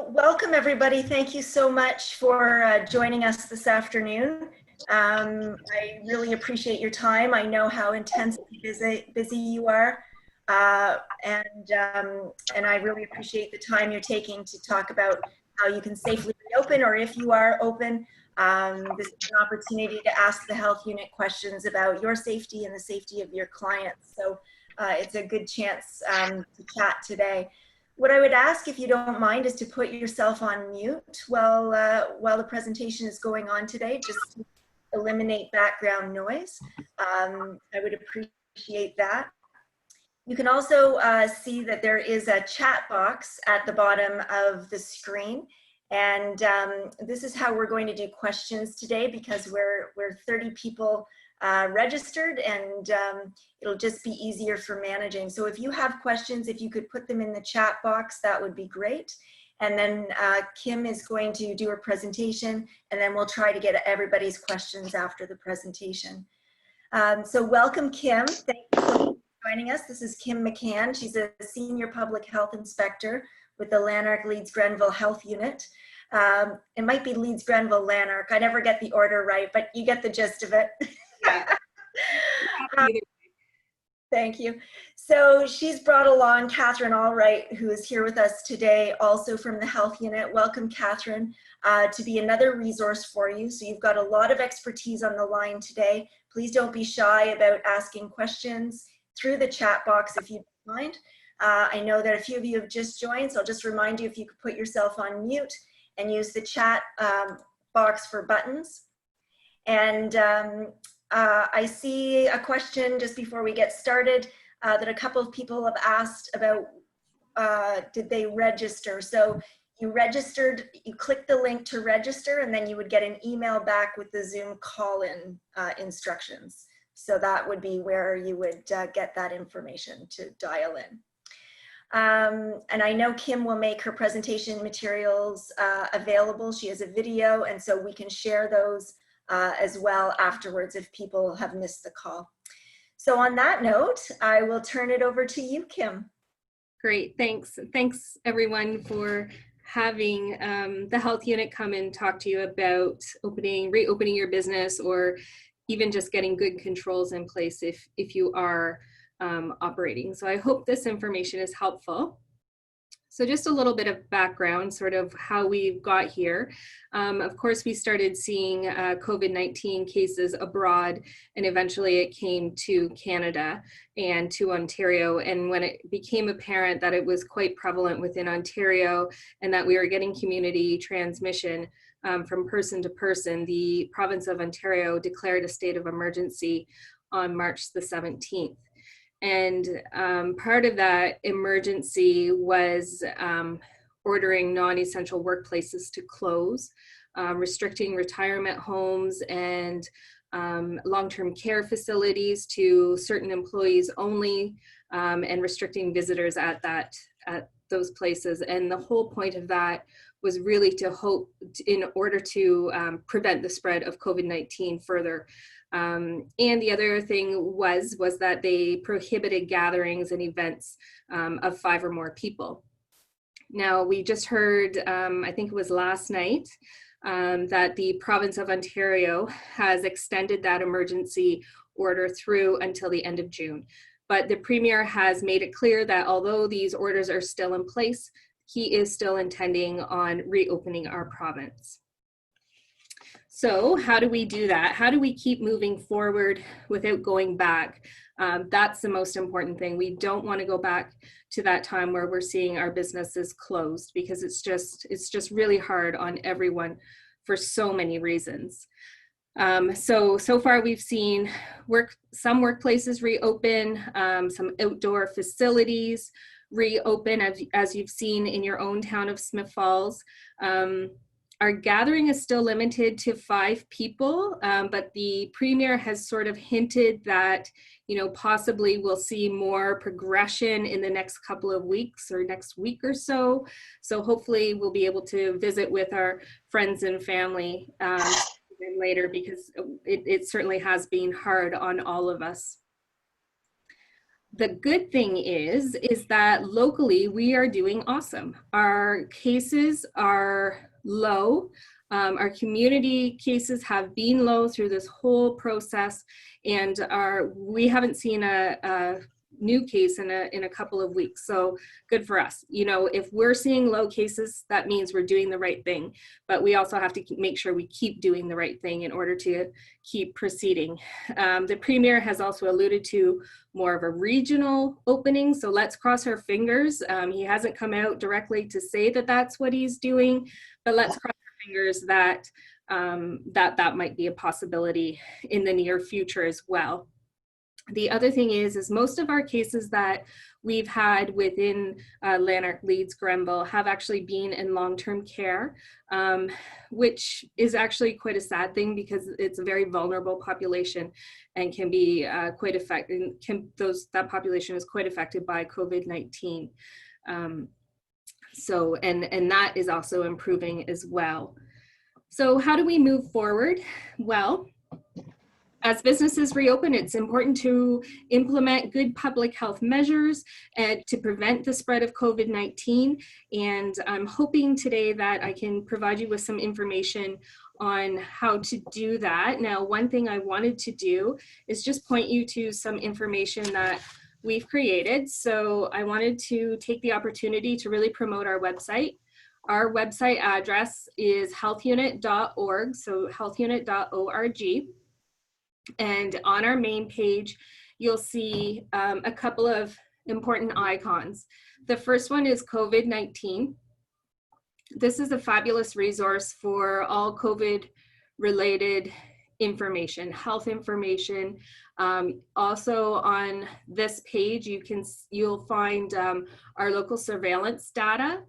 So welcome everybody. Thank you so much for joining us this afternoon. I really appreciate your time. I know how intensely busy you are. And I really appreciate the time you're taking to talk about how you can safely reopen, or if you are open, this is an opportunity to ask the health unit questions about your safety and the safety of your clients. So it's a good chance to chat today. What I would ask, if you don't mind, is to put yourself on mute while the presentation is going on today, just to eliminate background noise. I would appreciate that. You can also see that there is a chat box at the bottom of the screen. And this is how we're going to do questions today, because we're 30 people registered, and it'll just be easier for managing. So if you have questions, if you could put them in the chat box, that would be great. And then Kim is going to do her presentation, and then we'll try to get everybody's questions after the presentation. So welcome, Kim. Thank you for joining us. This is Kim McCann. She's a senior public health inspector with the Lanark Leeds Grenville Health Unit. It might be Leeds Grenville Lanark. I never get the order right, but you get the gist of it. Thank you. So she's brought along Catherine Allwright, who is here with us today, also from the health unit. Welcome, Catherine, to be another resource for you. So you've got a lot of expertise on the line today. Please don't be shy about asking questions through the chat box if you don't mind. I know that a few of you have just joined, so I'll just remind you, if you could put yourself on mute and use the chat box for buttons. And I see a question just before we get started that a couple of people have asked about did they register. So you registered, you click the link to register, and then you would get an email back with the Zoom call-in instructions. So that would be where you would get that information to dial in. And I know Kim will make her presentation materials available. She has a video, and so we can share those as well afterwards if people have missed the call. So on that note, I will turn it over to you, Kim. Great, thanks. Thanks everyone for having the health unit come and talk to you about reopening your business, or even just getting good controls in place if you are operating. So I hope this information is helpful. So just a little bit of background, sort of how we got here. Of course, we started seeing COVID-19 cases abroad, and eventually it came to Canada and to Ontario. And when it became apparent that it was quite prevalent within Ontario and that we were getting community transmission from person to person, the province of Ontario declared a state of emergency on March the 17th. And part of that emergency was ordering non-essential workplaces to close, restricting retirement homes and long-term care facilities to certain employees only, and restricting visitors at those places. And the whole point of that was really to hope, in order to prevent the spread of COVID-19 further. And the other thing was that they prohibited gatherings and events of 5 or more people. Now, we just heard, I think it was last night, that the province of Ontario has extended that emergency order through until the end of June. But the Premier has made it clear that although these orders are still in place, he is still intending on reopening our province. So how do we do that? How do we keep moving forward without going back? That's the most important thing. We don't want to go back to that time where we're seeing our businesses closed, because it's just really hard on everyone for so many reasons. So far we've seen some workplaces reopen, some outdoor facilities reopen, as you've seen in your own town of Smith Falls. Our gathering is still limited to 5 people, but the Premier has sort of hinted that, possibly we'll see more progression in the next couple of weeks or next week or so. So hopefully we'll be able to visit with our friends and family later, because it certainly has been hard on all of us. The good thing is that locally we are doing awesome. Our cases are low. Our community cases have been low through this whole process, and we haven't seen a new case in a couple of weeks. So good for us. You know, if we're seeing low cases, that means we're doing the right thing. But we also have to make sure we keep doing the right thing in order to keep proceeding. The Premier has also alluded to more of a regional opening. So let's cross our fingers. He hasn't come out directly to say that that's what he's doing, but let's cross our fingers that that might be a possibility in the near future as well. The other thing is most of our cases that we've had within Lanark, Leeds, Grenville have actually been in long-term care, which is actually quite a sad thing because it's a very vulnerable population and can be quite affected. That population is quite affected by COVID-19. So, and that is also improving as well. So how do we move forward? Well, as businesses reopen, it's important to implement good public health measures and to prevent the spread of COVID-19. And I'm hoping today that I can provide you with some information on how to do that. Now, one thing I wanted to do is just point you to some information that we've created. So I wanted to take the opportunity to really promote our website. Our website address is healthunit.org, so healthunit.org. And on our main page, you'll see a couple of important icons. The first one is COVID-19. This is a fabulous resource for all COVID-related information, health information. Also on this page, you'll find our local surveillance data.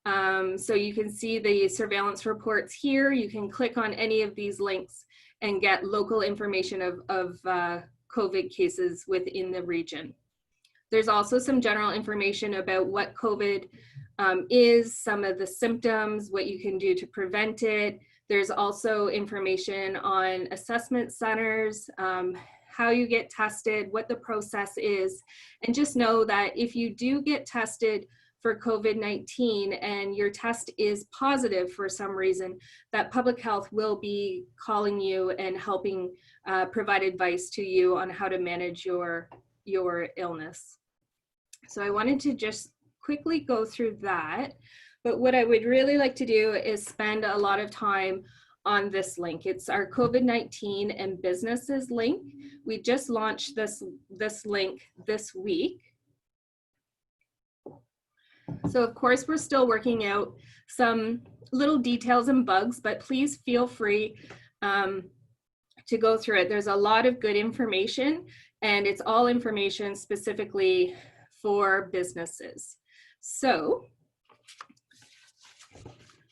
So you can see the surveillance reports here. You can click on any of these links and get local information of COVID cases within the region. There's also some general information about what COVID is, some of the symptoms, what you can do to prevent it. There's also information on assessment centers, how you get tested, what the process is. And just know that if you do get tested for COVID-19 and your test is positive for some reason, that public health will be calling you and helping provide advice to you on how to manage your illness. So I wanted to just quickly go through that, but what I would really like to do is spend a lot of time on this link. It's our COVID-19 and businesses link. We just launched this link this week. So of course, we're still working out some little details and bugs, but please feel free to go through it. There's a lot of good information, and it's all information specifically for businesses. So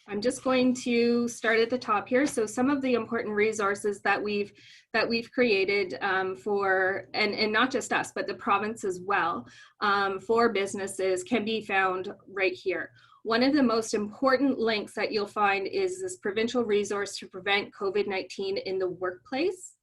I'm just going to start at the top here. So some of the important resources that we've created for, and not just us, but the province as well, for businesses can be found right here. One of the most important links that you'll find is this provincial resource to prevent COVID-19 in the workplace.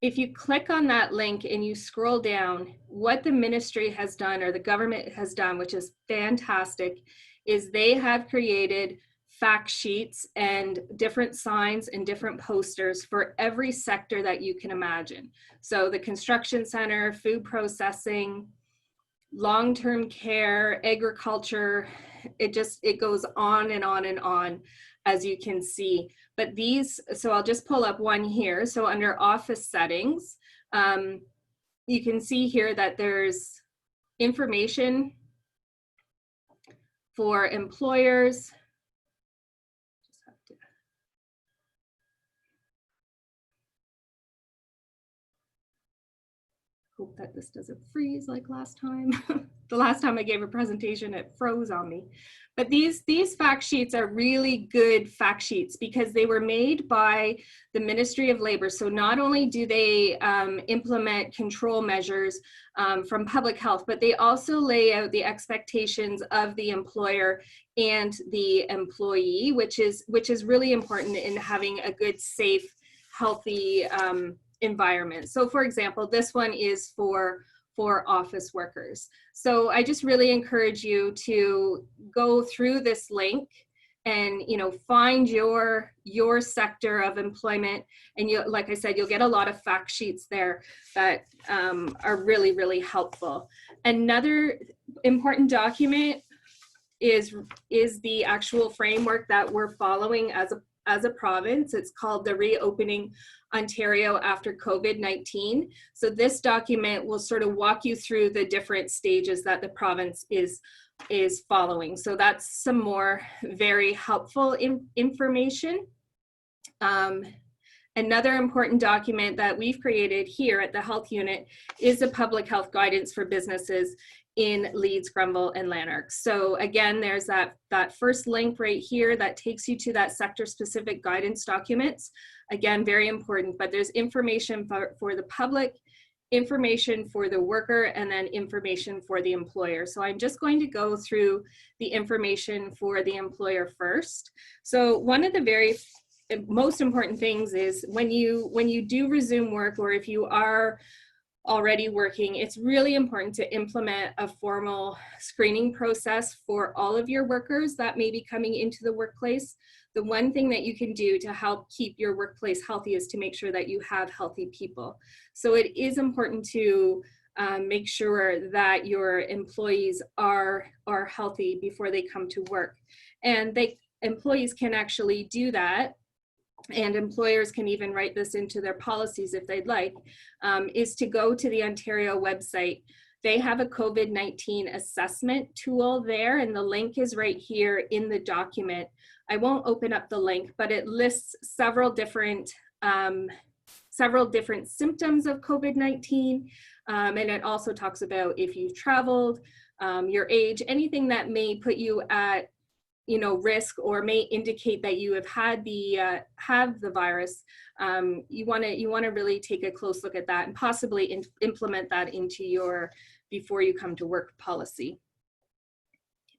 If you click on that link and you scroll down, what the ministry has done, or the government has done, which is fantastic, is they have created fact sheets and different signs and different posters for every sector that you can imagine. So the construction center, food processing, long-term care, agriculture, it goes on and on and on, as you can see. But these, so I'll just pull up one here. So under office settings, you can see here that there's information for employers. Just have to hope that this doesn't freeze like last time. The last time I gave a presentation, it froze on me. But these fact sheets are really good fact sheets because they were made by the Ministry of Labor. So not only do they implement control measures from public health, but they also lay out the expectations of the employer and the employee, which is really important in having a good, safe, healthy environment. So for example, this one is for for office workers. So I just really encourage you to go through this link and, you know, find your sector of employment. And you, like I said, you'll get a lot of fact sheets there that are really, really helpful. Another important document is the actual framework that we're following as a province. It's called the Reopening Ontario After COVID-19. So this document will sort of walk you through the different stages that the province is following. So that's some more very helpful information. Another important document that we've created here at the Health Unit is a public health guidance for businesses in Leeds, Grunville, and Lanark. So again, there's that first link right here that takes you to that sector-specific guidance documents. Again, very important, but there's information for the public, information for the worker, and then information for the employer. So I'm just going to go through the information for the employer first. So one of the very most important things is when you do resume work, or if you are already working, it's really important to implement a formal screening process for all of your workers that may be coming into the workplace. The one thing that you can do to help keep your workplace healthy is to make sure that you have healthy people. So it is important to make sure that your employees are healthy before they come to work. And employees can actually do that, and employers can even write this into their policies if they'd like, is to go to the Ontario website. They have a COVID-19 assessment tool there, and the link is right here in the document. I won't open up the link, but it lists several different symptoms of COVID-19, and it also talks about if you've traveled, your age, anything that may put you at risk or may indicate that you have the virus. You want to really take a close look at that and possibly implement that into your before you come to work policy.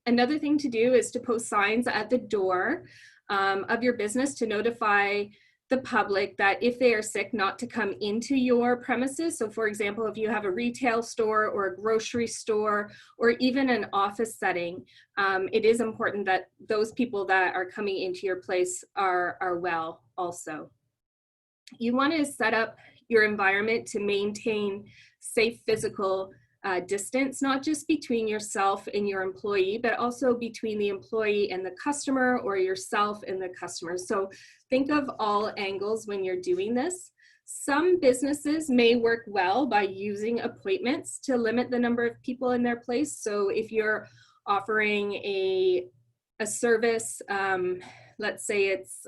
Another thing to do is to post signs at the door of your business to notify the public that if they are sick, not to come into your premises. So for example, if you have a retail store or a grocery store or even an office setting, it is important that those people that are coming into your place are well also. You want to set up your environment to maintain safe physical distance, not just between yourself and your employee, but also between the employee and the customer, or yourself and the customer. So think of all angles when you're doing this. Some businesses may work well by using appointments to limit the number of people in their place. So if you're offering a service, let's say it's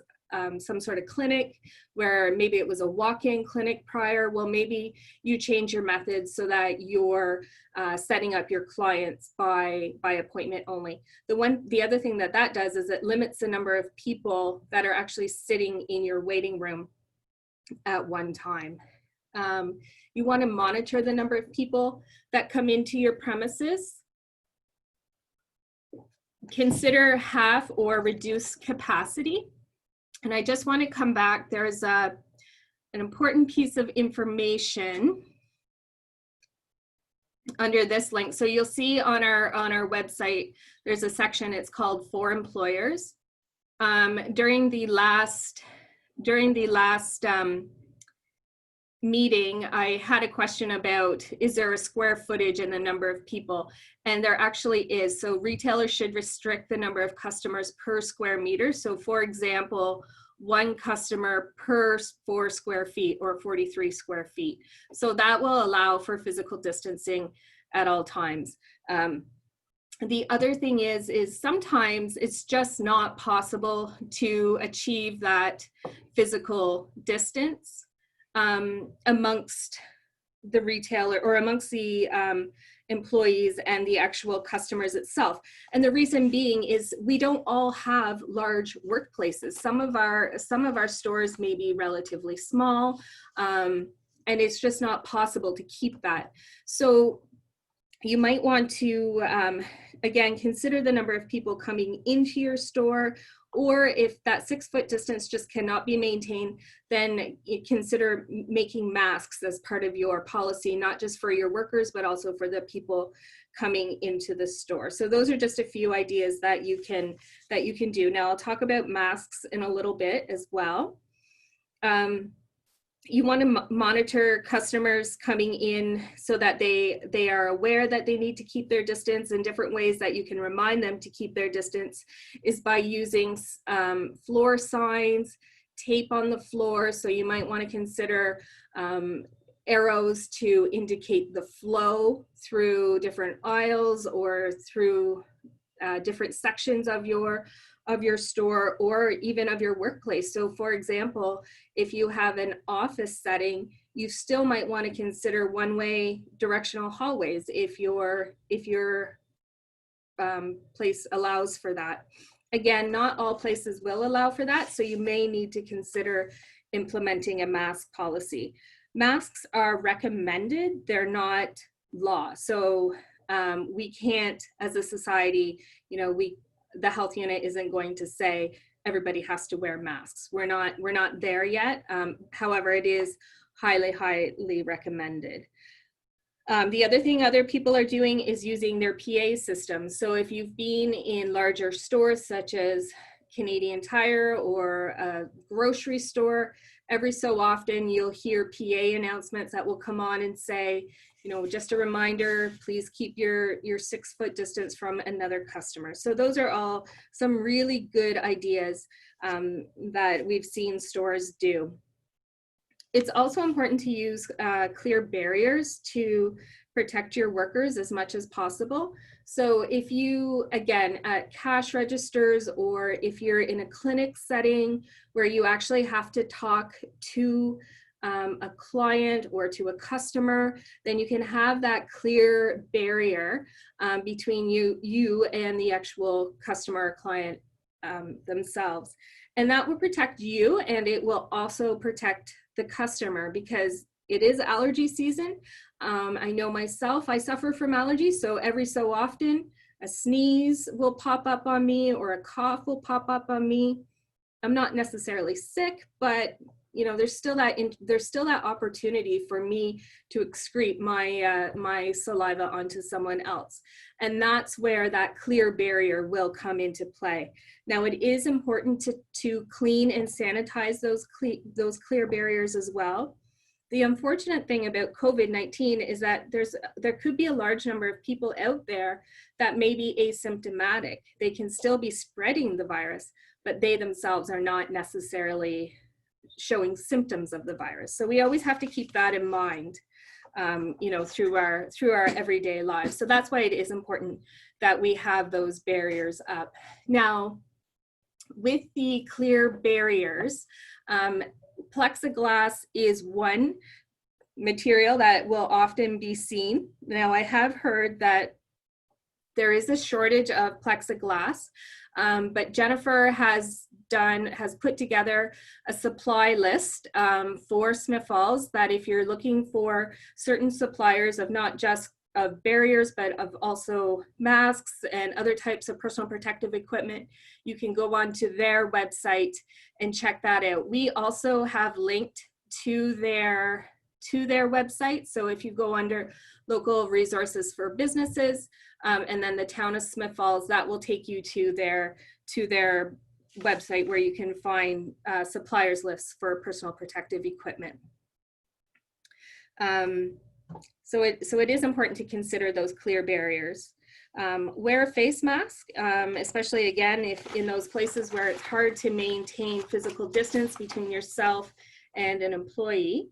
some sort of clinic where maybe it was a walk-in clinic prior, well, maybe you change your methods so that you're setting up your clients by appointment only. The other thing that does is it limits the number of people that are actually sitting in your waiting room at one time. You want to monitor the number of people that come into your premises. Consider half or reduced capacity. And I just want to come back. There's an important piece of information under this link. So you'll see on our website, there's a section, it's called For Employers. During the last meeting, I had a question about, is there a square footage in the number of people? And there actually is. So retailers should restrict the number of customers per square meter. So for example, one customer per 4 square feet or 43 square feet. So that will allow for physical distancing at all times. The other thing is sometimes it's just not possible to achieve that physical distance amongst the retailer or amongst the employees and the actual customers itself. And the reason being is we don't all have large workplaces. Some of our stores may be relatively small, and it's just not possible to keep that. So you might want to again, consider the number of people coming into your store, or if that 6-foot distance just cannot be maintained, then you consider making masks as part of your policy, not just for your workers, but also for the people coming into the store. So those are just a few ideas that you can do. Now I'll talk about masks in a little bit as well. You want to monitor customers coming in so that they are aware that they need to keep their distance, and different ways that you can remind them to keep their distance is by using floor signs, tape on the floor. So you might want to consider arrows to indicate the flow through different aisles or through different sections of your store, or even of your workplace. So for example, if you have an office setting, you still might want to consider one-way directional hallways if your place allows for that. Again, not all places will allow for that, so you may need to consider implementing a mask policy. Masks are recommended, they're not law. So we can't, as a society, the health unit isn't going to say everybody has to wear masks. We're not there yet. However, it is highly, highly recommended. The other thing other people are doing is using their PA systems. So if you've been in larger stores such as Canadian Tire or a grocery store, every so often you'll hear PA announcements that will come on and say, just a reminder, please keep your 6-foot distance from another customer. So those are all some really good ideas that we've seen stores do. It's also important to use clear barriers to protect your workers as much as possible. So if you, again, at cash registers, or if you're in a clinic setting where you actually have to talk to a client or to a customer, then you can have that clear barrier between you and the actual customer or client themselves. And that will protect you, and it will also protect the customer, because it is allergy season. I know myself, I suffer from allergies, so every so often a sneeze will pop up on me or a cough will pop up on me. I'm not necessarily sick, but there's still that opportunity for me to excrete my saliva onto someone else, and that's where that clear barrier will come into play. Now, it is important to clean and sanitize those clear barriers as well. The unfortunate thing about COVID-19 is that there could be a large number of people out there that may be asymptomatic. They can still be spreading the virus, but they themselves are not necessarily showing symptoms of the virus. So we always have to keep that in mind, through our everyday lives. So that's why it is important that we have those barriers up. Now, with the clear barriers, plexiglass is one material that will often be seen. Now, I have heard that there is a shortage of plexiglass, but Jennifer has put together a supply list for Smith Falls, that if you're looking for certain suppliers of not just of barriers, but of also masks and other types of personal protective equipment, you can go onto their website and check that out. We also have linked to their website. So if you go under local resources for businesses, and then the town of Smith Falls, that will take you to their website where you can find suppliers lists for personal protective equipment. So it is important to consider those clear barriers. Wear a face mask, especially again, if in those places where it's hard to maintain physical distance between yourself and an employee.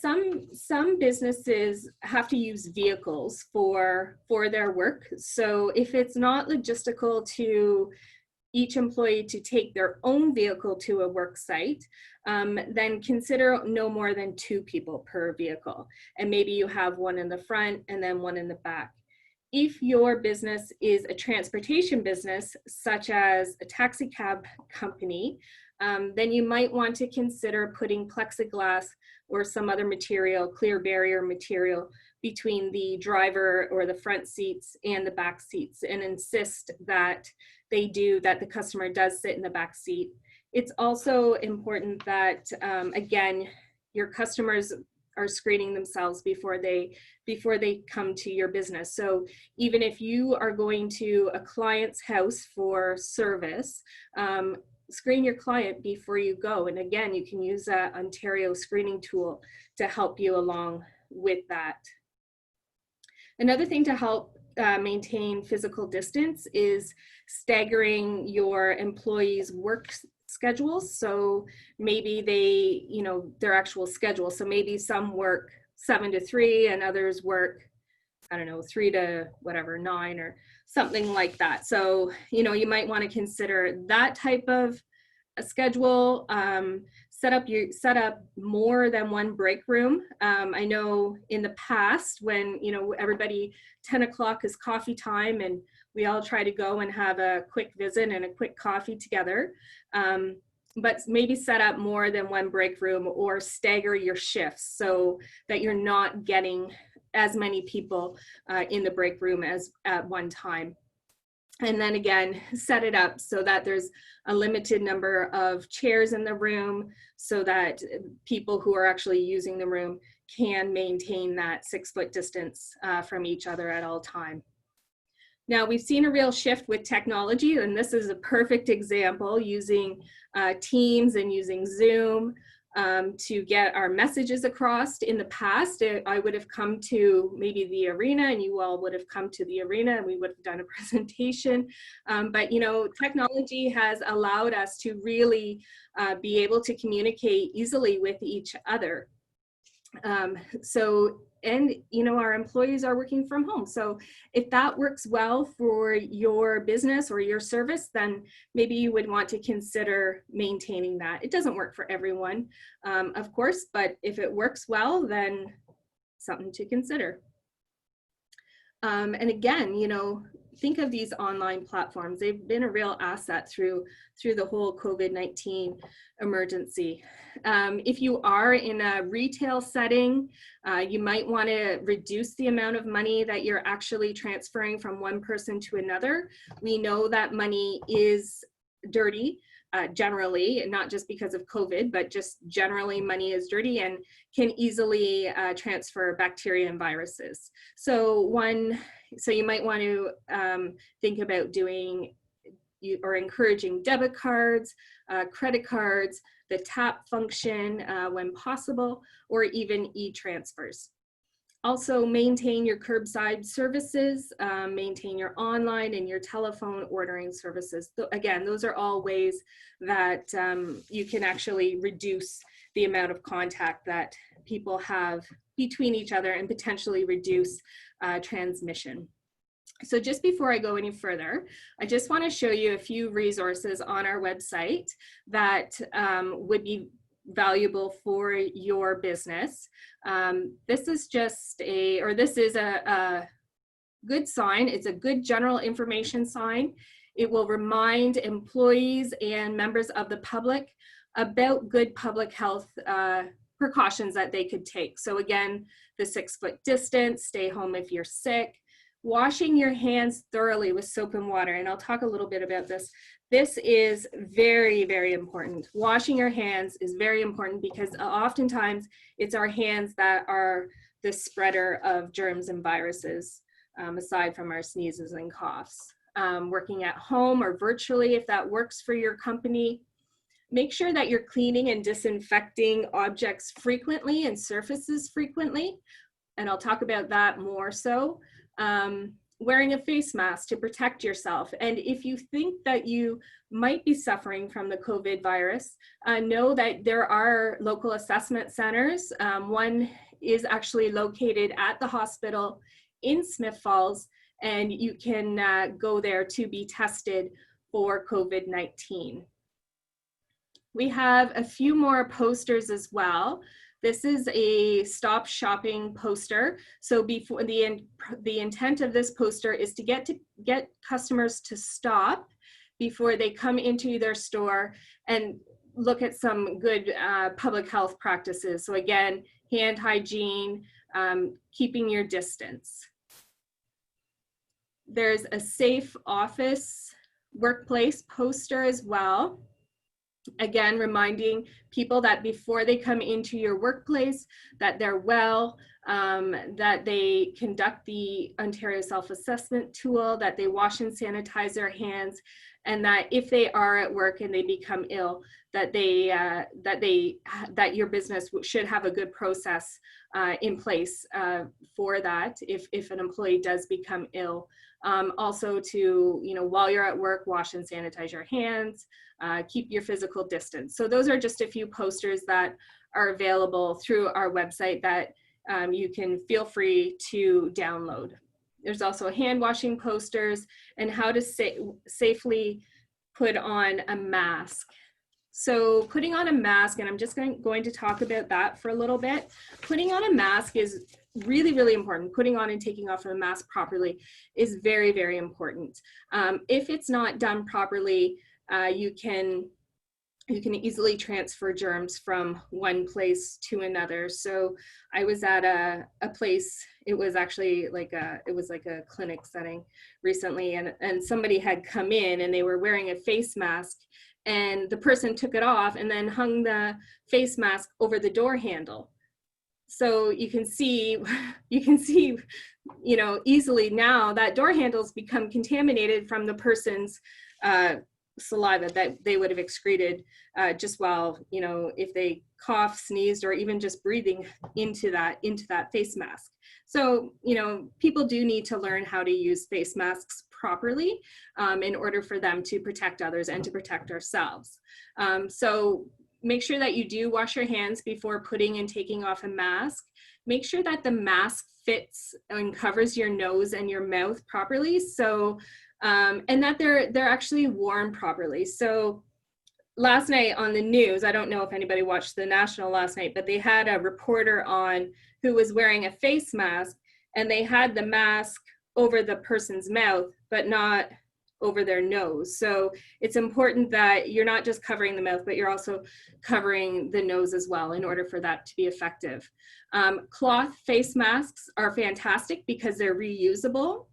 Some businesses have to use vehicles for their work. So if it's not logistical to each employee to take their own vehicle to a work site, then consider no more than 2 people per vehicle. And maybe you have one in the front and then one in the back. If your business is a transportation business, such as a taxi cab company, then you might want to consider putting plexiglass or some other material, clear barrier material, between the driver or the front seats and the back seats, and insist that the customer does sit in the back seat. It's also important that, again, your customers are screening themselves before they come to your business. So even if you are going to a client's house for service, screen your client before you go. And again, you can use that Ontario screening tool to help you along with that. Another thing to help maintain physical distance is staggering your employees' work schedules. So maybe their actual schedule. So maybe some work 7 to 3 and others work, I don't know, 3 to whatever, 9 or something like that. So, you might want to consider that type of a schedule. Set up more than one break room. I know in the past when, everybody 10 o'clock is coffee time and we all try to go and have a quick visit and a quick coffee together. But maybe set up more than one break room or stagger your shifts so that you're not getting as many people in the break room as at one time. And then again, set it up so that there's a limited number of chairs in the room so that people who are actually using the room can maintain that 6-foot distance from each other at all time. Now, we've seen a real shift with technology, and this is a perfect example using Teams and using Zoom to get our messages across. In the past, I would have come to maybe the arena and you all would have come to the arena and we would have done a presentation. But technology has allowed us to really be able to communicate easily with each other. And our employees are working from home. So if that works well for your business or your service, then maybe you would want to consider maintaining that. It doesn't work for everyone, of course, but if it works well, then something to consider. And again, think of these online platforms. They've been a real asset through the whole COVID-19 emergency. If you are in a retail setting, you might want to reduce the amount of money that you're actually transferring from one person to another. We know that money is dirty. Generally, not just because of COVID, but just generally money is dirty and can easily transfer bacteria and viruses. So you might want to think about doing or encouraging debit cards, credit cards, the tap function when possible, or even e-transfers. Also maintain your curbside services, maintain your online and your telephone ordering services. Again, those are all ways that you can actually reduce the amount of contact that people have between each other and potentially reduce transmission. So just before I go any further, I just want to show you a few resources on our website that would be valuable for your business. This is a good sign. It's a good general information sign. It will remind employees and members of the public about good public health precautions that they could take. So again, the 6-foot distance, stay home if you're sick, washing your hands thoroughly with soap and water. And I'll talk a little bit about this. This is very, very important. Washing your hands is very important because oftentimes it's our hands that are the spreader of germs and viruses, aside from our sneezes and coughs. Working at home or virtually, if that works for your company, make sure that you're cleaning and disinfecting objects frequently and surfaces frequently. And I'll talk about that more so. Wearing a face mask to protect yourself. And if you think that you might be suffering from the COVID virus, know that there are local assessment centers. One is actually located at the hospital in Smith Falls, and you can go there to be tested for COVID-19. We have a few more posters as well. This is a stop shopping poster. So before the intent of this poster is to get customers to stop before they come into their store and look at some good public health practices. So again, hand hygiene, keeping your distance. There's a safe office workplace poster as well. Again, reminding people that before they come into your workplace, that they're well, that they conduct the Ontario self-assessment tool, that they wash and sanitize their hands, and that if they are at work and they become ill, that your business should have a good process in place for that if an employee does become ill. Also to, while you're at work, wash and sanitize your hands, keep your physical distance. So those are just a few posters that are available through our website that you can feel free to download. There's also hand washing posters and how to safely put on a mask. So putting on a mask, and I'm just going to talk about that for a little bit. Putting on a mask is really, really important. Putting on and taking off a mask properly is very, very important. If it's not done properly, you can easily transfer germs from one place to another. So I was at a place, it was actually like a clinic setting recently, and somebody had come in and they were wearing a face mask, and the person took it off and then hung the face mask over the door handle. So you can see, easily now that door handle's become contaminated from the person's saliva that they would have excreted just while, if they coughed, sneezed, or even just breathing into that face mask. So, people do need to learn how to use face masks properly in order for them to protect others and to protect ourselves. So make sure that you do wash your hands before putting and taking off a mask. Make sure that the mask fits and covers your nose and your mouth properly. So, and that they're actually worn properly. So last night on the news, I don't know if anybody watched the National last night, but they had a reporter on who was wearing a face mask, and they had the mask over the person's mouth, but not over their nose. So it's important that you're not just covering the mouth, but you're also covering the nose as well in order for that to be effective. Cloth face masks are fantastic because they're reusable,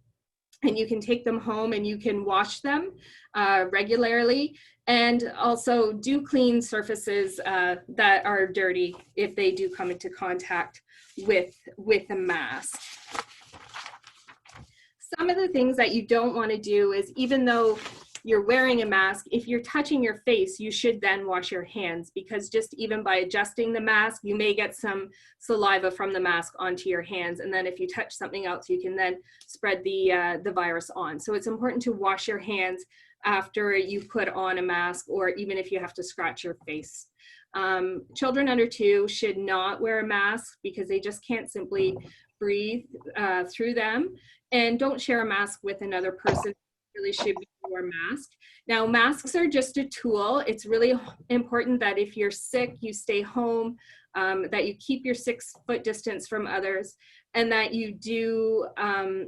and you can take them home and you can wash them regularly, and also do clean surfaces that are dirty if they do come into contact with a mask. Some of the things that you don't want to do is, even though you're wearing a mask, if you're touching your face, you should then wash your hands, because just even by adjusting the mask, you may get some saliva from the mask onto your hands. And then if you touch something else, you can then spread the virus on. So it's important to wash your hands after you put on a mask, or even if you have to scratch your face. Children under 2 should not wear a mask because they just can't simply breathe through them. And don't share a mask with another person. It really should be your mask. Now, masks are just a tool. It's really important that if you're sick, you stay home, that you keep your 6-foot distance from others, and that you do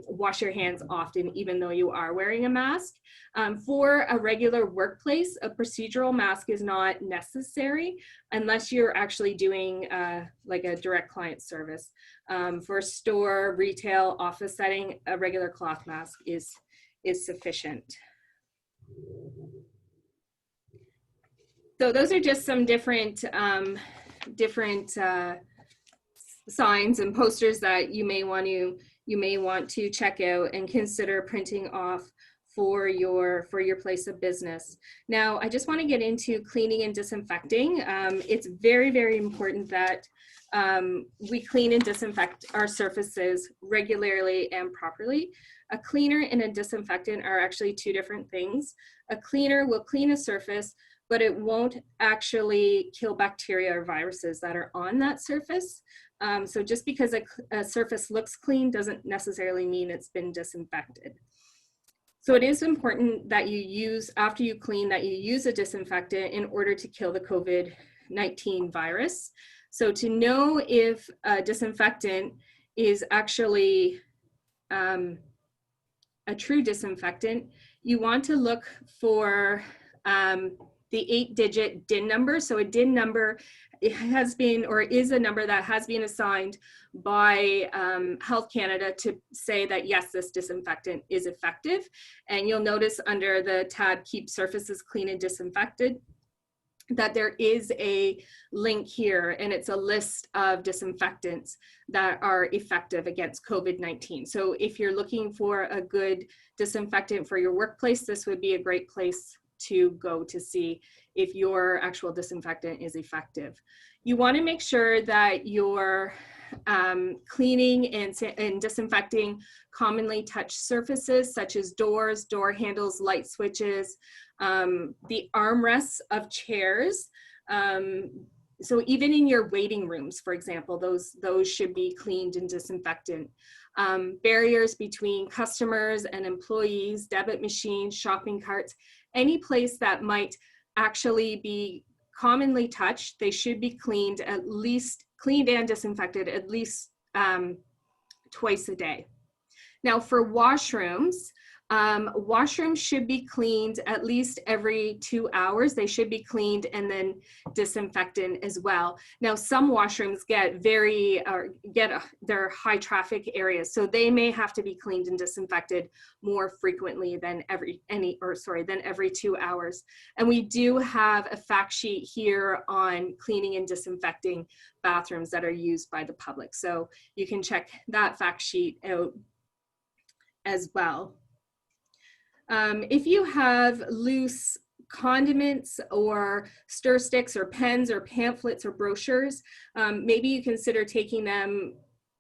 wash your hands often, even though you are wearing a mask. For a regular workplace, a procedural mask is not necessary unless you're actually doing like a direct client service. For store, retail, office setting, a regular cloth mask is sufficient. So those are just some different signs and posters that you may want to check out and consider printing off for your place of business. Now, I just want to get into cleaning and disinfecting. It's very, very important that we clean and disinfect our surfaces regularly and properly. A cleaner and a disinfectant are actually 2 different things. A cleaner will clean a surface, but it won't actually kill bacteria or viruses that are on that surface. So just because a surface looks clean doesn't necessarily mean it's been disinfected. So it is important that you use, after you clean, that you use a disinfectant in order to kill the COVID-19 virus. So to know if a disinfectant is actually a true disinfectant, you want to look for the 8-digit DIN number. So a DIN number, it has been, or is a number that has been assigned by Health Canada to say that yes, this disinfectant is effective. And you'll notice under the tab Keep Surfaces Clean and Disinfected that there is a link here, and it's a list of disinfectants that are effective against COVID-19. So if you're looking for a good disinfectant for your workplace, this would be a great place to go to see if your actual disinfectant is effective. You want to make sure that you're cleaning and disinfecting commonly touched surfaces such as doors, door handles, light switches, the armrests of chairs. So even in your waiting rooms, for example, those should be cleaned and disinfected. Barriers between customers and employees, debit machines, shopping carts, any place that might actually be commonly touched, they should be cleaned and disinfected at least twice a day. Now for washrooms, washrooms should be cleaned at least every 2 hours. They should be cleaned and then disinfected as well. Now some washrooms get they're high traffic areas, so they may have to be cleaned and disinfected more frequently than every 2 hours. And we do have a fact sheet here on cleaning and disinfecting bathrooms that are used by the public. So you can check that fact sheet out as well. If you have loose condiments or stir sticks or pens or pamphlets or brochures, maybe you consider taking them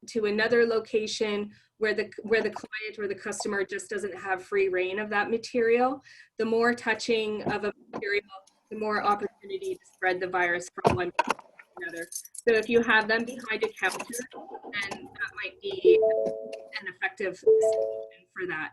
to another location where the client or the customer just doesn't have free reign of that material. The more touching of a material, the more opportunity to spread the virus from one to another. So if you have them behind a counter, then that might be an effective solution for that.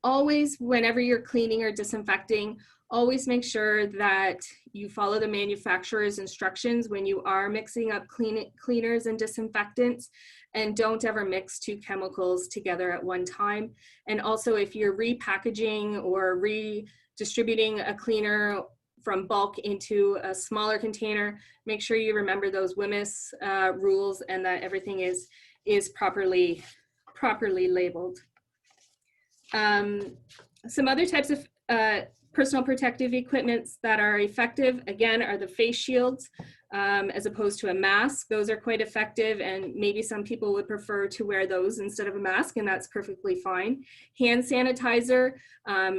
Always, whenever you're cleaning or disinfecting, always make sure that you follow the manufacturer's instructions when you are mixing up cleaners and disinfectants, and don't ever mix 2 chemicals together at one time. And also, if you're repackaging or redistributing a cleaner from bulk into a smaller container, make sure you remember those WHMIS rules and that everything is properly labeled. Some other types of personal protective equipments that are effective, again, are the face shields as opposed to a mask. Those are quite effective, and maybe some people would prefer to wear those instead of a mask, and that's perfectly fine. Hand sanitizer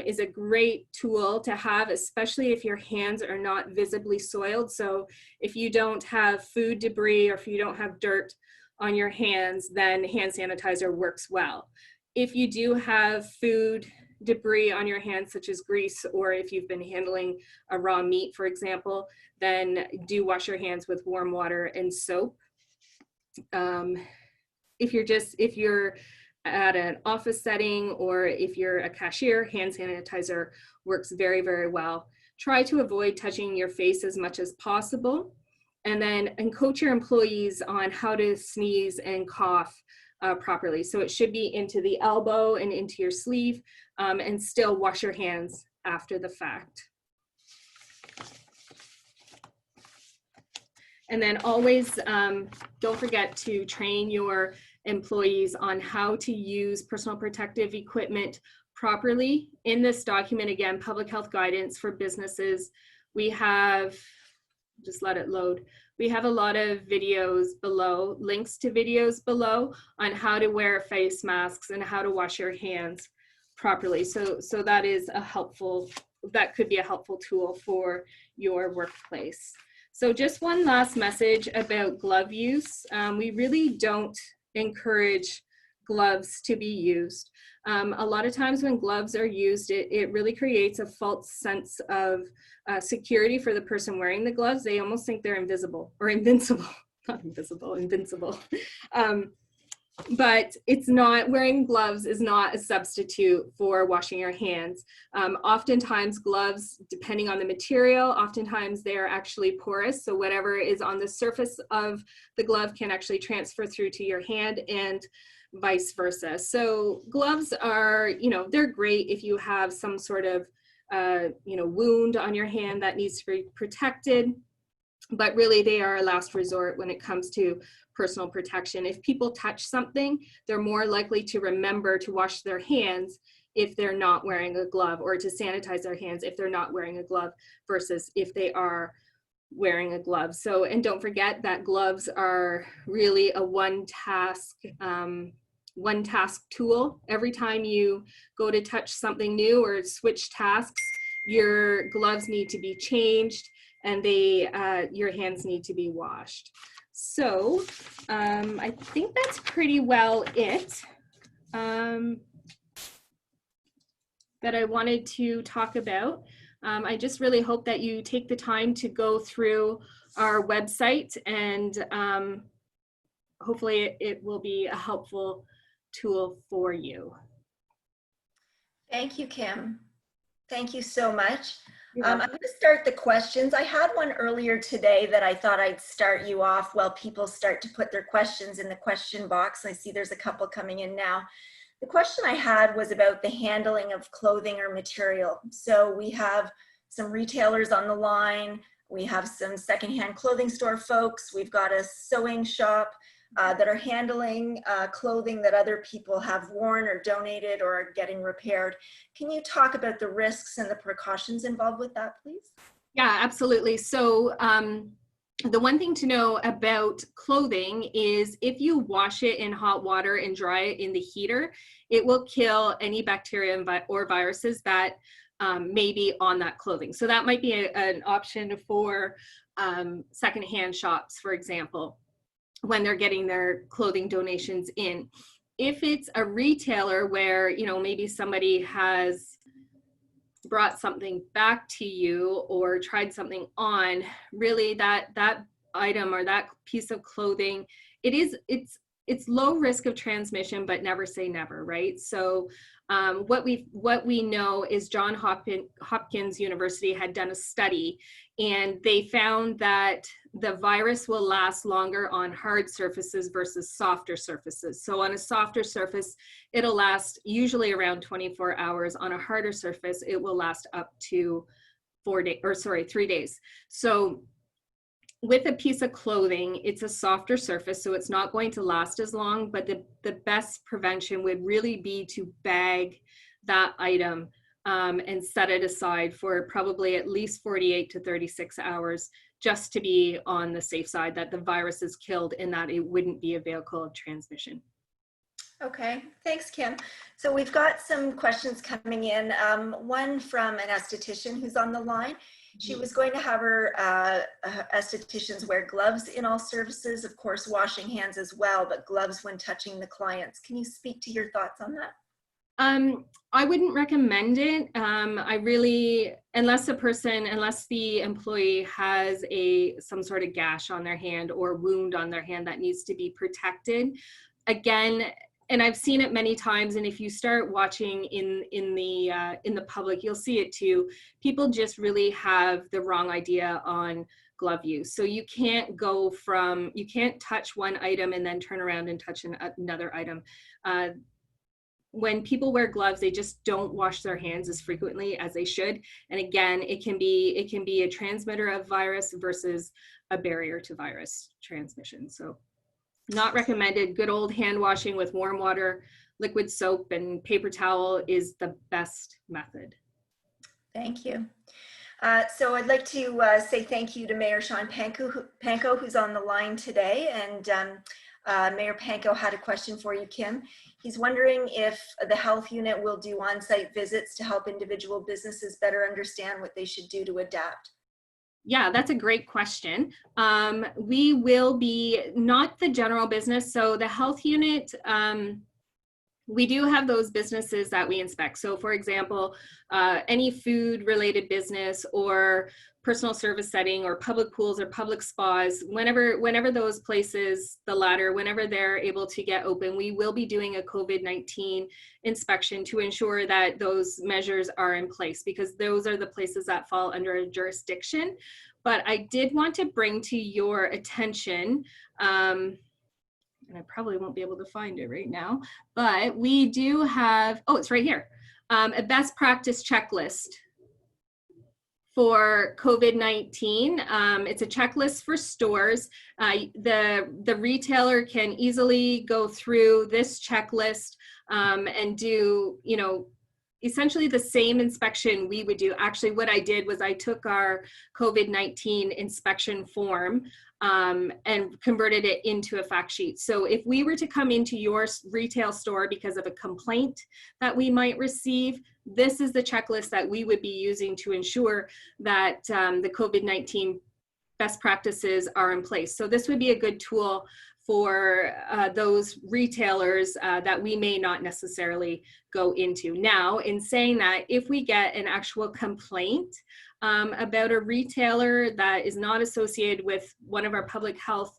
is a great tool to have, especially if your hands are not visibly soiled. So if you don't have food debris or if you don't have dirt on your hands, then hand sanitizer works well. If you do have food debris on your hands, such as grease, or if you've been handling a raw meat, for example, then do wash your hands with warm water and soap. If you're at an office setting, or if you're a cashier, hand sanitizer works very, very well. Try to avoid touching your face as much as possible, and coach your employees on how to sneeze and cough properly. So it should be into the elbow and into your sleeve, and still wash your hands after the fact. And then always don't forget to train your employees on how to use personal protective equipment properly. In this document, again, public health guidance for businesses, we have, just let it load. We have a lot of videos below, links to videos below on how to wear face masks and how to wash your hands properly. So that is that could be a helpful tool for your workplace. So just one last message about glove use. We really don't encourage gloves to be used. A lot of times when gloves are used, it really creates a false sense of security for the person wearing the gloves. They almost think they're invisible or invincible, not invisible, invincible. But it's not, wearing gloves is not a substitute for washing your hands. Oftentimes gloves, depending on the material, oftentimes they're actually porous. So whatever is on the surface of the glove can actually transfer through to your hand, and vice versa. So gloves are, they're great if you have some sort of wound on your hand that needs to be protected. But really, they are a last resort when it comes to personal protection. If people touch something, they're more likely to remember to wash their hands if they're not wearing a glove, or to sanitize their hands if they're not wearing a glove versus if they are wearing a glove. So, and don't forget that gloves are really a one task tool. Every time you go to touch something new or switch tasks, your gloves need to be changed and your hands need to be washed. So I think that's pretty well it that I wanted to talk about. I just really hope that you take the time to go through our website, and hopefully it will be a helpful tool for you. Thank you, Kim. Thank you so much. I'm going to start the questions. I had one earlier today that I thought I'd start you off while people start to put their questions in the question box. I see there's a couple coming in now. The question I had was about the handling of clothing or material. So we have some retailers on the line. We have some secondhand clothing store folks. We've got a sewing shop that are handling clothing that other people have worn or donated or are getting repaired. Can you talk about the risks and the precautions involved with that, please? Yeah, absolutely. So the one thing to know about clothing is if you wash it in hot water and dry it in the heater, it will kill any bacteria or viruses that may be on that clothing. So that might be an option for secondhand shops, for example, when they're getting their clothing donations in. If it's a retailer where, maybe somebody has brought something back to you or tried something on, really that item or that piece of clothing, it's low risk of transmission, but never say never, right? So what we know is Johns Hopkins University had done a study, and they found that the virus will last longer on hard surfaces versus softer surfaces. So on a softer surface, it'll last usually around 24 hours. On a harder surface, it will last up to 3 days. So with a piece of clothing, it's a softer surface, so it's not going to last as long, but the best prevention would really be to bag that item and set it aside for probably at least 48 to 36 hours, just to be on the safe side that the virus is killed and that it wouldn't be a vehicle of transmission. Okay, thanks, Kim. So we've got some questions coming in. One from an esthetician who's on the line. She was going to have her estheticians wear gloves in all services, of course, washing hands as well, but gloves when touching the clients. Can you speak to your thoughts on that? I wouldn't recommend it. Unless the employee has some sort of gash on their hand or wound on their hand that needs to be protected. Again, and I've seen it many times, and if you start watching in the public, you'll see it too. People just really have the wrong idea on glove use. So you can't touch one item and then turn around and touch another item. When people wear gloves, they just don't wash their hands as frequently as they should. And again, it can be a transmitter of virus versus a barrier to virus transmission. So not recommended. Good old hand washing with warm water, liquid soap, and paper towel is the best method. Thank you. So I'd like to say thank you to Mayor Sean Panko, who's on the line today. And Mayor Panko had a question for you, Kim. He's wondering if the health unit will do on-site visits to help individual businesses better understand what they should do to adapt. Yeah, that's a great question. We will be, not the general business, so the health unit, we do have those businesses that we inspect. So for example, any food related business or personal service setting or public pools or public spas, whenever those places, the latter, whenever they're able to get open, we will be doing a COVID-19 inspection to ensure that those measures are in place, because those are the places that fall under a jurisdiction. But I did want to bring to your attention, and I probably won't be able to find it right now, but we do have, oh, it's right here, a best practice checklist for COVID-19. It's a checklist for stores. The retailer can easily go through this checklist and do, essentially the same inspection we would do. Actually, what I did was I took our COVID-19 inspection form and converted it into a fact sheet. So if we were to come into your retail store because of a complaint that we might receive, this is the checklist that we would be using to ensure that the COVID-19 best practices are in place. So this would be a good tool for those retailers that we may not necessarily go into. Now, in saying that, if we get an actual complaint about a retailer that is not associated with one of our public health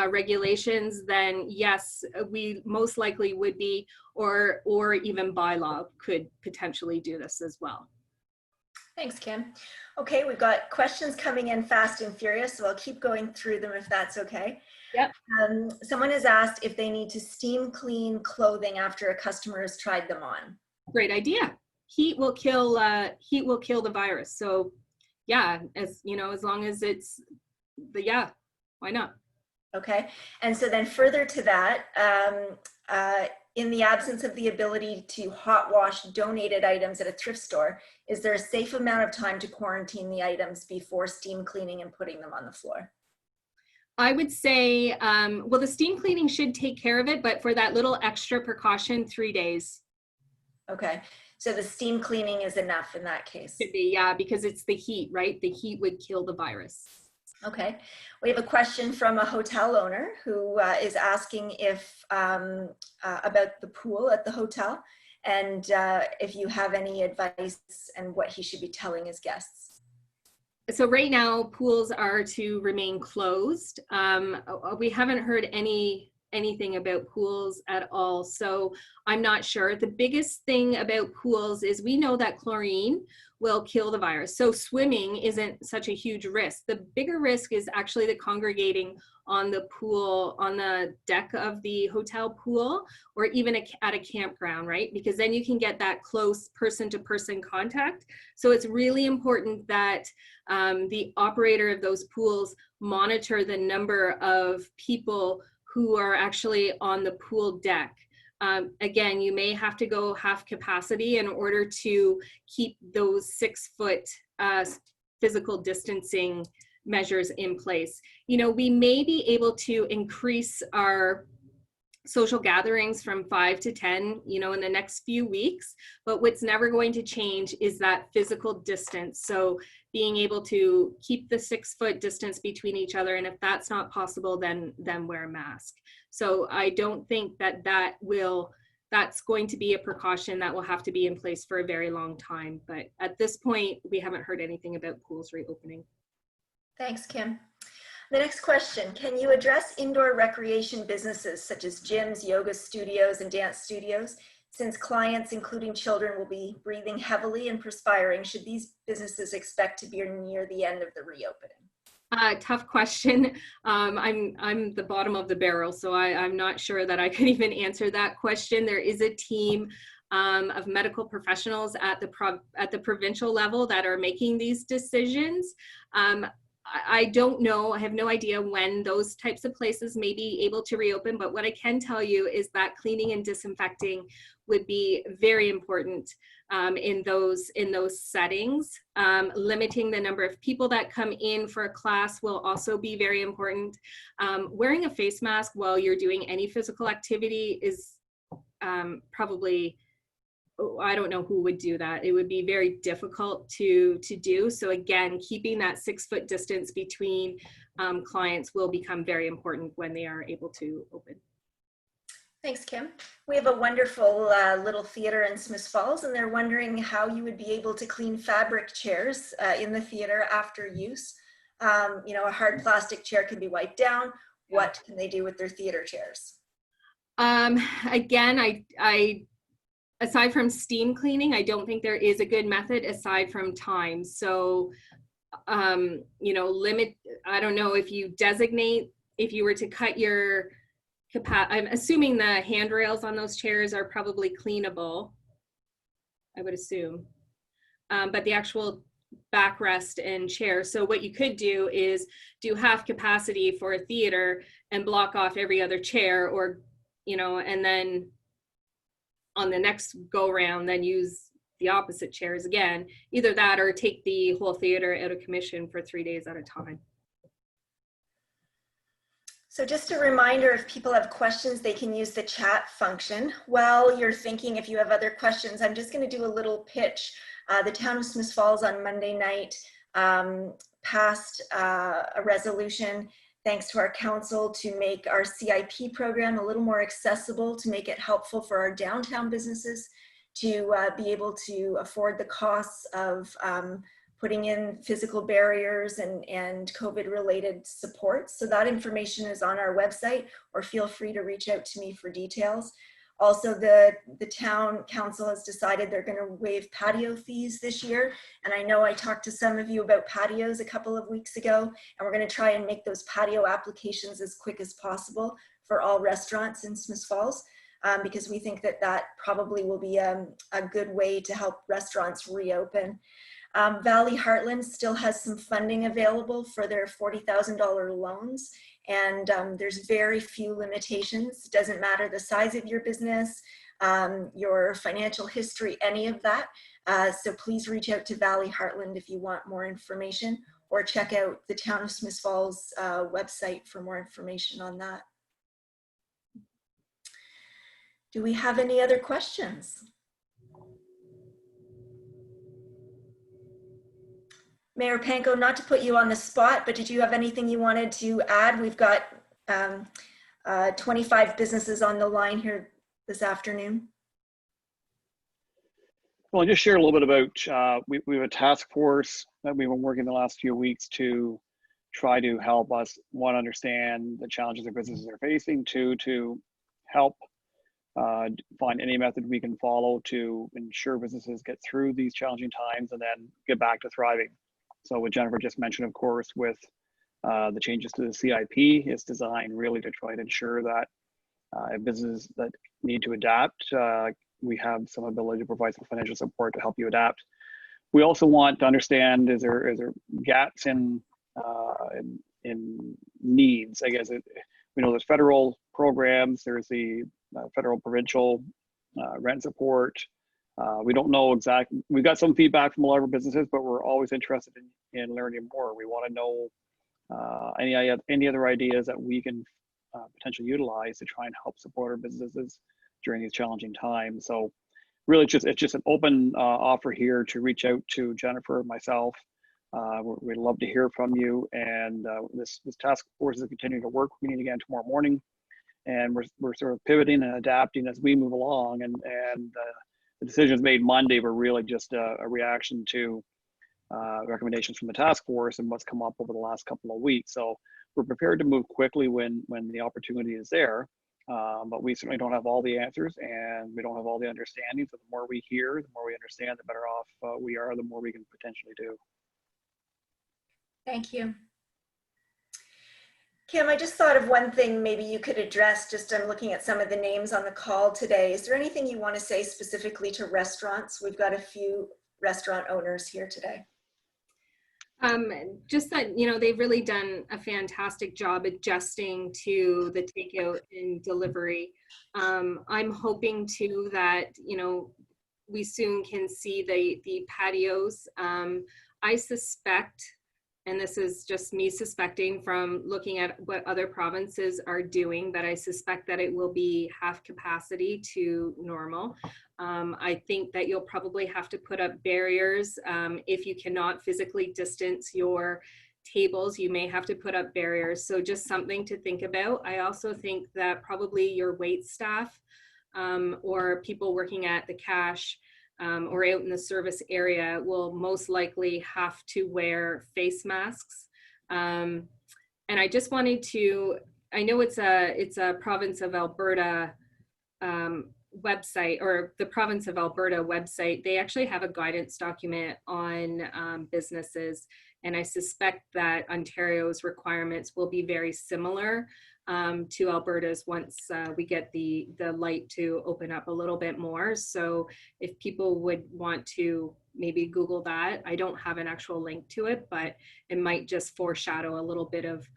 regulations, then yes, we most likely would be, or even bylaw could potentially do this as well. Thanks, Kim. Okay, we've got questions coming in fast and furious, so I'll keep going through them if that's okay. Yep. Someone has asked if they need to steam clean clothing after a customer has tried them on. Great idea. Heat will kill the virus. So yeah, as long as it's why not? Okay, and so then further to that, in the absence of the ability to hot wash donated items at a thrift store, is there a safe amount of time to quarantine the items before steam cleaning and putting them on the floor? I would say, well, the steam cleaning should take care of it, but for that little extra precaution, 3 days. Okay, so the steam cleaning is enough in that case? Could be, yeah, because it's the heat, right? The heat would kill the virus. Okay, we have a question from a hotel owner who is asking if about the pool at the hotel, and if you have any advice and what he should be telling his guests. So right now, pools are to remain closed. We haven't heard anything about pools at all, so I'm not sure. The biggest thing about pools is we know that chlorine will kill the virus. So swimming isn't such a huge risk. The bigger risk is actually the congregating on the pool, on the deck of the hotel pool, or even at a campground, right? Because then you can get that close person-to-person contact. So it's really important that the operator of those pools monitor the number of people who are actually on the pool deck. Again, you may have to go half capacity in order to keep those 6-foot physical distancing measures in place. We may be able to increase our social gatherings from 5 to 10, in the next few weeks, but what's never going to change is that physical distance. So being able to keep the 6-foot distance between each other, and if that's not possible, then wear a mask. So I don't think that's going to be a precaution that will have to be in place for a very long time. But at this point, we haven't heard anything about pools reopening. Thanks, Kim. The next question, can you address indoor recreation businesses such as gyms, yoga studios, and dance studios? Since clients, including children, will be breathing heavily and perspiring, should these businesses expect to be near the end of the reopening? Tough question. I'm the bottom of the barrel, so I'm not sure that I could even answer that question. There is a team of medical professionals at the provincial level that are making these decisions. I don't know, I have no idea when those types of places may be able to reopen, but what I can tell you is that cleaning and disinfecting would be very important in those settings. Limiting the number of people that come in for a class will also be very important. Wearing a face mask while you're doing any physical activity is probably, I don't know who would do that. It would be very difficult to do. So again, keeping that 6-foot distance between clients will become very important when they are able to open. Thanks, Kim. We have a wonderful little theater in Smiths Falls, and they're wondering how you would be able to clean fabric chairs in the theater after use. A hard plastic chair can be wiped down. What can they do with their theater chairs? Again, I aside from steam cleaning, I don't think there is a good method aside from time. So, limit, I don't know if you designate, if you were to cut your I'm assuming the handrails on those chairs are probably cleanable, I would assume. But the actual backrest and chairs. So what you could do is do half capacity for a theater and block off every other chair, or, you know, and then on the next go round, then use the opposite chairs again. Either that or take the whole theater out of commission for 3 days at a time. So just a reminder, if people have questions, they can use the chat function. While you're thinking, if you have other questions, I'm just going to do a little pitch. The town of Smiths Falls on Monday night passed a resolution, thanks to our council, to make our CIP program a little more accessible, to make it helpful for our downtown businesses to be able to afford the costs of putting in physical barriers and COVID-related support. So that information is on our website, or feel free to reach out to me for details. Also, the town council has decided they're going to waive patio fees this year. And I know I talked to some of you about patios a couple of weeks ago, and we're going to try and make those patio applications as quick as possible for all restaurants in Smiths Falls, because we think that that probably will be a good way to help restaurants reopen. Valley Heartland still has some funding available for their $40,000 loans, and there's very few limitations. It doesn't matter the size of your business, your financial history, any of that. So please reach out to Valley Heartland if you want more information, or check out the Town of Smiths Falls website for more information on that. Do we have any other questions? Mayor Panko, not to put you on the spot, but did you have anything you wanted to add? We've got 25 businesses on the line here this afternoon. Well, I'll just share a little bit about, we have a task force that we've been working the last few weeks to try to help us, one, understand the challenges our businesses are facing, two, to help find any method we can follow to ensure businesses get through these challenging times and then get back to thriving. So what Jennifer just mentioned, of course, with the changes to the CIP, it's designed really to try to ensure that businesses that need to adapt, we have some ability to provide some financial support to help you adapt. We also want to understand, is there gaps in needs? I guess we know there's federal programs, there's the federal provincial rent support. We don't know exactly. We've got some feedback from a lot of our businesses, but we're always interested in learning more. We want to know any other ideas that we can potentially utilize to try and help support our businesses during these challenging times. So really it's just an open offer here to reach out to Jennifer, myself. We'd love to hear from you. And this task force is continuing to work. We meet again tomorrow morning, and we're sort of pivoting and adapting as we move along. And the decisions made Monday were really just a reaction to recommendations from the task force and what's come up over the last couple of weeks. So we're prepared to move quickly when the opportunity is there, but we certainly don't have all the answers, and we don't have all the understanding. So the more we hear, the more we understand, the better off we are, the more we can potentially do. Thank you. Kim, I just thought of one thing maybe you could address. Just I'm looking at some of the names on the call today. Is there anything you want to say specifically to restaurants? We've got a few restaurant owners here today. Just that, you know, they've really done a fantastic job adjusting to the takeout and delivery. I'm hoping too that, you know, we soon can see the patios. I suspect, and this is just me suspecting from looking at what other provinces are doing, that I suspect that it will be half capacity to normal. I think that you'll probably have to put up barriers. If you cannot physically distance your tables, you may have to put up barriers. So just something to think about. I also think that probably your wait staff or people working at the cash or out in the service area will most likely have to wear face masks. And I just wanted to, I know it's a province of Alberta website, or the province of Alberta website. They actually have a guidance document on businesses. And I suspect that Ontario's requirements will be very similar to Alberta's once we get the light to open up a little bit more. So if people would want to maybe Google that. I don't have an actual link to it, but it might just foreshadow a little bit of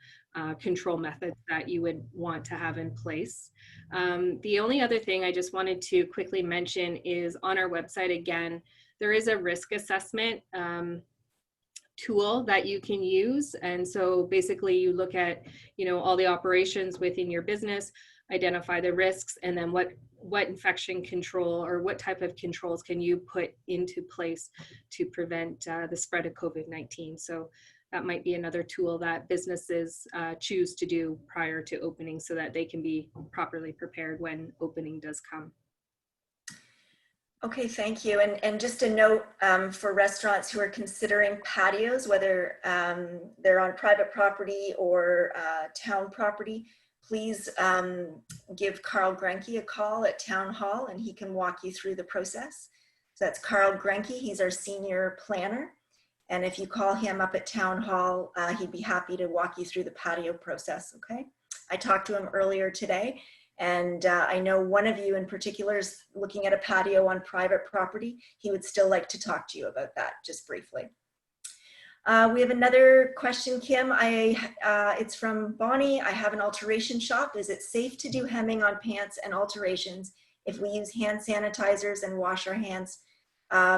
control methods that you would want to have in place. The only other thing I just wanted to quickly mention is on our website, again, there is a risk assessment tool that you can use. And so basically you look at, all the operations within your business, identify the risks, and then what infection control or what type of controls can you put into place to prevent the spread of COVID-19. So that might be another tool that businesses choose to do prior to opening so that they can be properly prepared when opening does come. Okay, thank you. And just a note for restaurants who are considering patios, whether they're on private property or town property, please give Carl Grenke a call at Town Hall and he can walk you through the process. So that's Carl Grenke, he's our senior planner. And if you call him up at Town Hall, he'd be happy to walk you through the patio process, okay? I talked to him earlier today, and I know one of you in particular is looking at a patio on private property. He would still like to talk to you about that, just briefly. We have another question, Kim. It's from Bonnie. I have an alteration shop. Is it safe to do hemming on pants and alterations if we use hand sanitizers and wash our hands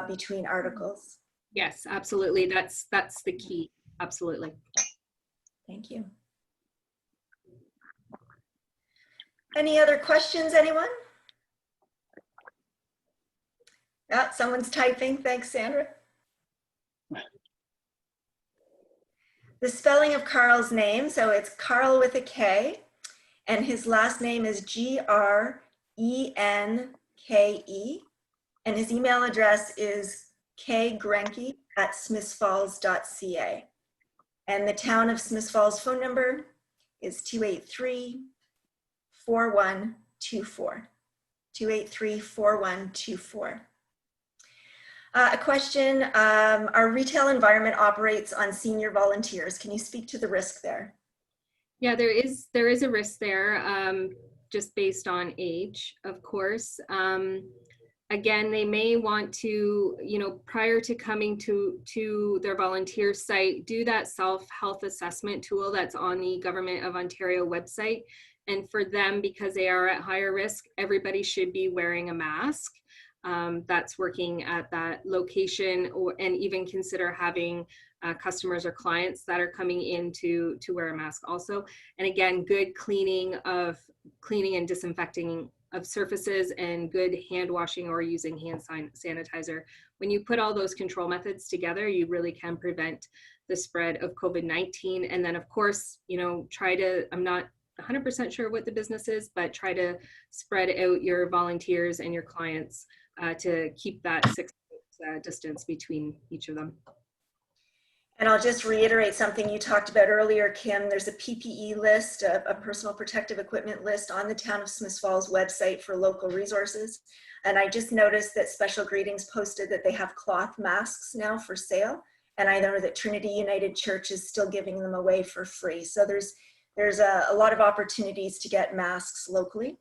between articles? Yes, absolutely. That's the key. Absolutely. Thank you. Any other questions, anyone? Yeah, someone's typing. Thanks, Sandra. The spelling of Carl's name, so it's Carl with a K, and his last name is Grenke, and his email address is kgrenke@smithsfalls.ca. And the town of Smiths Falls phone number is 283-4124. 283-4124. A question, our retail environment operates on senior volunteers. Can you speak to the risk there? Yeah, there is a risk there, just based on age, of course. Again, they may want to, prior to coming to their volunteer site, do that self-health assessment tool that's on the Government of Ontario website. And for them, because they are at higher risk, everybody should be wearing a mask that's working at that location, and even consider having customers or clients that are coming in to wear a mask also. And again, good cleaning and disinfecting of surfaces and good hand washing or using hand sanitizer. When you put all those control methods together, you really can prevent the spread of COVID-19. And then of course, I'm not 100% sure what the business is, but try to spread out your volunteers and your clients to keep that 6 foot distance between each of them. And I'll just reiterate something you talked about earlier, Kim. There's a PPE list, a personal protective equipment list on the Town of Smiths Falls website for local resources. And I just noticed that Special Greetings posted that they have cloth masks now for sale. And I know that Trinity United Church is still giving them away for free. So there's a lot of opportunities to get masks locally.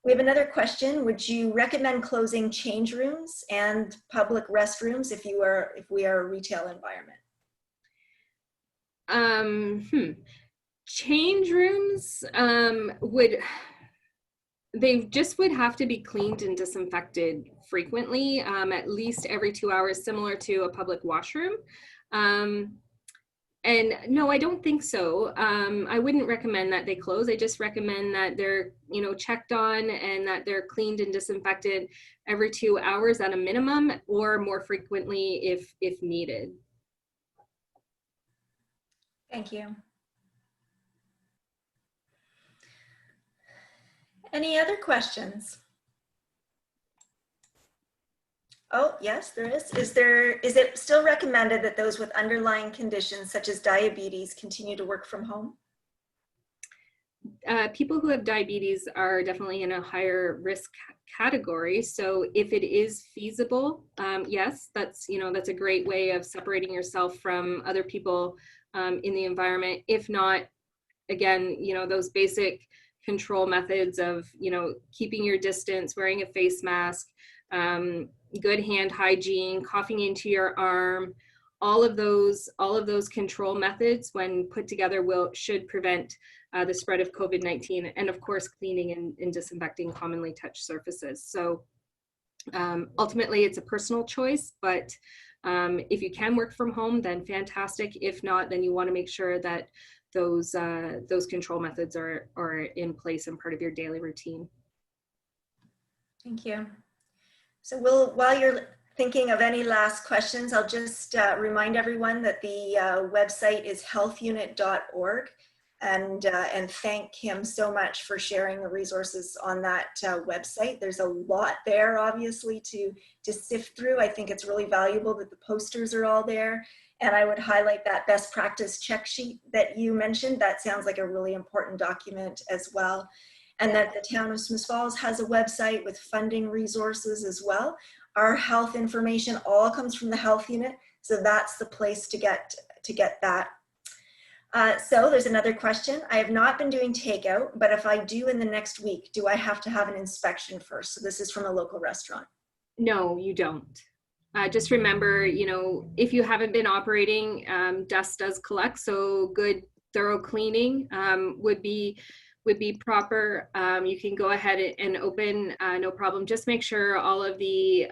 We have another question. Would you recommend closing change rooms and public restrooms if we are a retail environment? Change rooms would have to be cleaned and disinfected frequently, at least every 2 hours, similar to a public washroom. And no, I don't think so. I wouldn't recommend that they close. I just recommend that they're, checked on and that they're cleaned and disinfected every 2 hours at a minimum, or more frequently if needed. Thank you. Any other questions? Oh, yes, there is. Is it still recommended that those with underlying conditions such as diabetes continue to work from home? People who have diabetes are definitely in a higher risk category. So if it is feasible, yes, that's a great way of separating yourself from other people in the environment. If not, again, those basic control methods of, keeping your distance, wearing a face mask, good hand hygiene, coughing into your arm, all of those control methods, when put together, should prevent the spread of COVID-19, and of course, cleaning and disinfecting commonly touched surfaces. So ultimately, it's a personal choice, but if you can work from home, then fantastic. If not, then you want to make sure that those control methods are in place and part of your daily routine. Thank you. So while you're thinking of any last questions, I'll just remind everyone that the website is healthunit.org, and thank Kim so much for sharing the resources on that website. There's a lot there, obviously, to sift through. I think it's really valuable that the posters are all there. And I would highlight that best practice check sheet that you mentioned. That sounds like a really important document as well. And that the town of Smith Falls has a website with funding resources as well. Our health information all comes from the health unit, so that's the place to get that. So there's another question. I have not been doing takeout, but if I do in the next week, do I have to have an inspection first? So this is from a local restaurant. No, you don't. Just remember, if you haven't been operating, dust does collect, so good thorough cleaning would be proper. You can go ahead and open, no problem. Just make sure all of the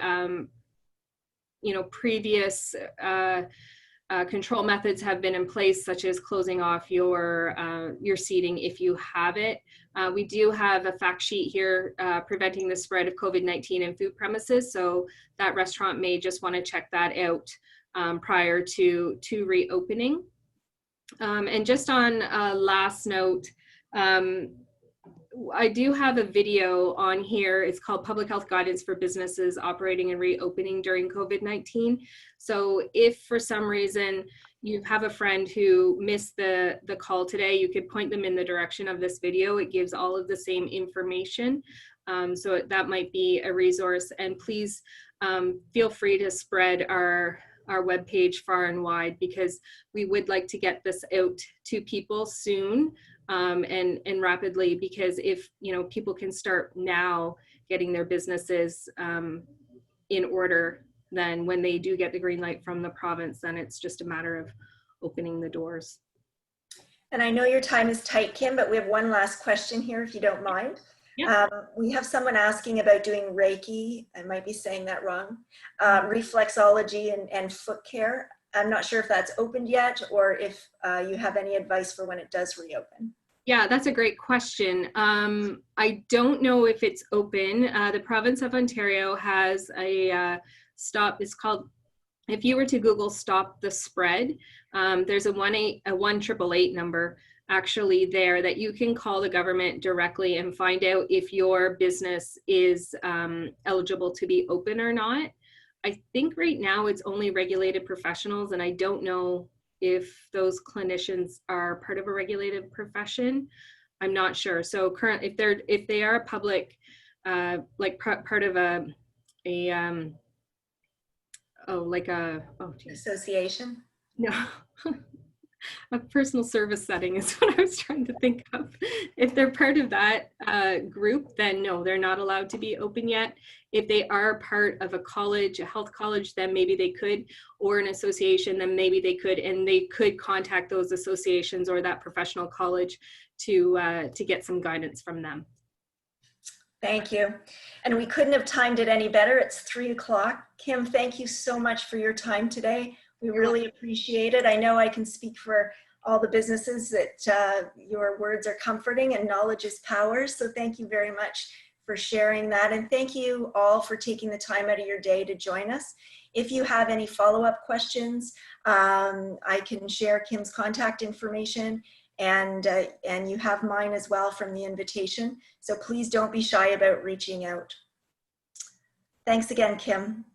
previous control methods have been in place, such as closing off your seating if you have it. We do have a fact sheet here preventing the spread of COVID-19 in food premises, so that restaurant may just want to check that out prior to reopening. And just on a last note, I do have a video on here. It's called Public Health Guidance for Businesses Operating and Reopening During COVID-19. So if for some reason you have a friend who missed the call today, you could point them in the direction of this video. It gives all of the same information. So that might be a resource. And please feel free to spread our webpage far and wide, because we would like to get this out to people soon. And rapidly, because if people can start now getting their businesses in order, then when they do get the green light from the province, then it's just a matter of opening the doors. And I know your time is tight, Kim, but we have one last question here, if you don't mind. Yeah. We have someone asking about doing Reiki, I might be saying that wrong, reflexology and foot care. I'm not sure if that's opened yet, or if you have any advice for when it does reopen. Yeah, that's a great question. I don't know if it's open. The province of Ontario has a stop. It's called, if you were to Google Stop the Spread, there's a 1-888 number actually there that you can call the government directly and find out if your business is eligible to be open or not. I think right now it's only regulated professionals, and I don't know if those clinicians are part of a regulated profession. I'm not sure. So if they are a public, part of association? No, a personal service setting is what I was trying to think of. If they're part of that group, then no, they're not allowed to be open yet. If they are part of a college, a health college, then maybe they could, or an association, then maybe they could, and they could contact those associations or that professional college to get some guidance from them. Thank you. And we couldn't have timed it any better. It's 3 o'clock. Kim, thank you so much for your time today. We really appreciate it. I know I can speak for all the businesses that your words are comforting and knowledge is power. So thank you very much for sharing that. And thank you all for taking the time out of your day to join us. If you have any follow-up questions, I can share Kim's contact information, and you have mine as well from the invitation. So please don't be shy about reaching out. Thanks again, Kim.